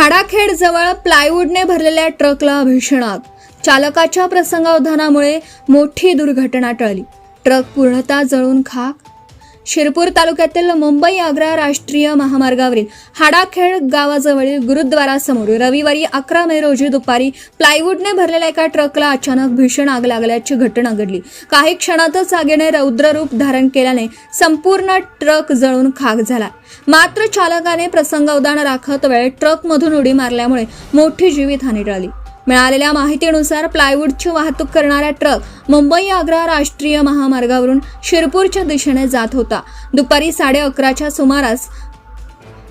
हाडाखेड जवळ प्लायवूडने भरलेल्या ट्रकला भीषण आग. चालकाच्या प्रसंगावधानामुळे मोठी दुर्घटना टळली. ट्रक पूर्णतः जळून खाक. शिरपूर तालुक्यातील मुंबई आग्रा राष्ट्रीय महामार्गावरील हाडाखेड गावाजवळील गुरुद्वारासमोर रविवारी 11 मे रोजी दुपारी प्लायवूडने भरलेल्या एका ट्रकला अचानक भीषण आग लागल्याची घटना घडली. काही क्षणातच आगीने रौद्र रूप धारण केल्याने संपूर्ण ट्रक जळून खाक झाला. मात्र चालकाने प्रसंगावधान राखत वेळेत ट्रकमधून उडी मारल्यामुळे मोठी जीवितहानी टळली. मिळालेल्या माहितीनुसार प्लायवूडची वाहतूक करणारा ट्रक मुंबई आग्रा राष्ट्रीय महामार्गावरून शिरपूरच्या दिशेने जात होता. दुपारी 11:30च्या सुमारास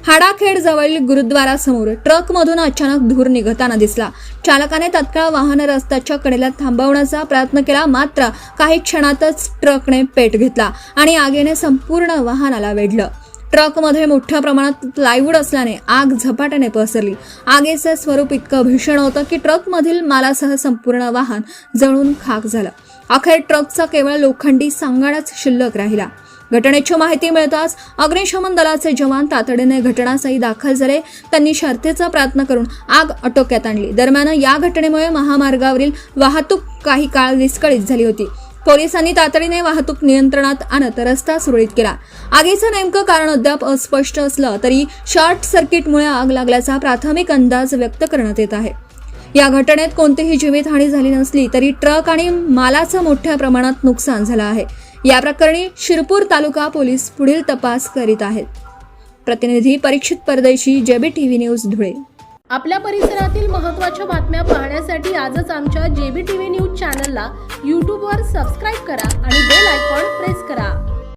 हाडाखेड जवळील गुरुद्वारासमोर ट्रकमधून अचानक धूर निघताना दिसला. चालकाने तत्काळ वाहन रस्त्याच्या कडेला थांबवण्याचा प्रयत्न केला, मात्र काही क्षणातच ट्रकने पेट घेतला आणि आगीने संपूर्ण वाहनाला वेढलं. ट्रकमध्ये मोठ्या प्रमाणात प्लायवूड असल्याने आग झपाट्याने पसरली. आगीचे स्वरूप इतकं भीषण होतं की ट्रकमधील मालासह संपूर्ण वाहन जळून खाक झालं. अखेर ट्रकचा केवळ लोखंडी सांगाडाच शिल्लक राहिला. घटनेची माहिती मिळताच अग्निशमन दलाचे जवान तातडीने घटनास्थळी दाखल झाले. त्यांनी शर्थीचा प्रयत्न करून आग आटोक्यात आणली. दरम्यान या घटनेमुळे महामार्गावरील वाहतूक काही काळ विस्कळीत झाली होती. पोलिसांनी तातडीने वाहतूक नियंत्रणात आणत रस्ता सुरळीत केला. आगीचं नेमकं कारण अद्याप अस्पष्ट असलं तरी शॉर्ट सर्किटमुळे आग लागल्याचा प्राथमिक अंदाज व्यक्त करण्यात येत आहे. या घटनेत कोणतीही जीवितहानी झाली नसली तरी ट्रक आणि मालाचं मोठ्या प्रमाणात नुकसान झालं आहे. या प्रकरणी शिरपूर तालुका पोलीस पुढील तपास करीत आहेत. प्रतिनिधी परीक्षित परदेशी, JBTV न्यूज, धुळे. आपल्या परिसरातील महत्त्वाच्या बातम्या पाहण्यासाठी आजच आमच्या JBTV न्यूज चॅनलला YouTubeवर सबस्क्राईब करा आणि बेल आयकॉन प्रेस करा.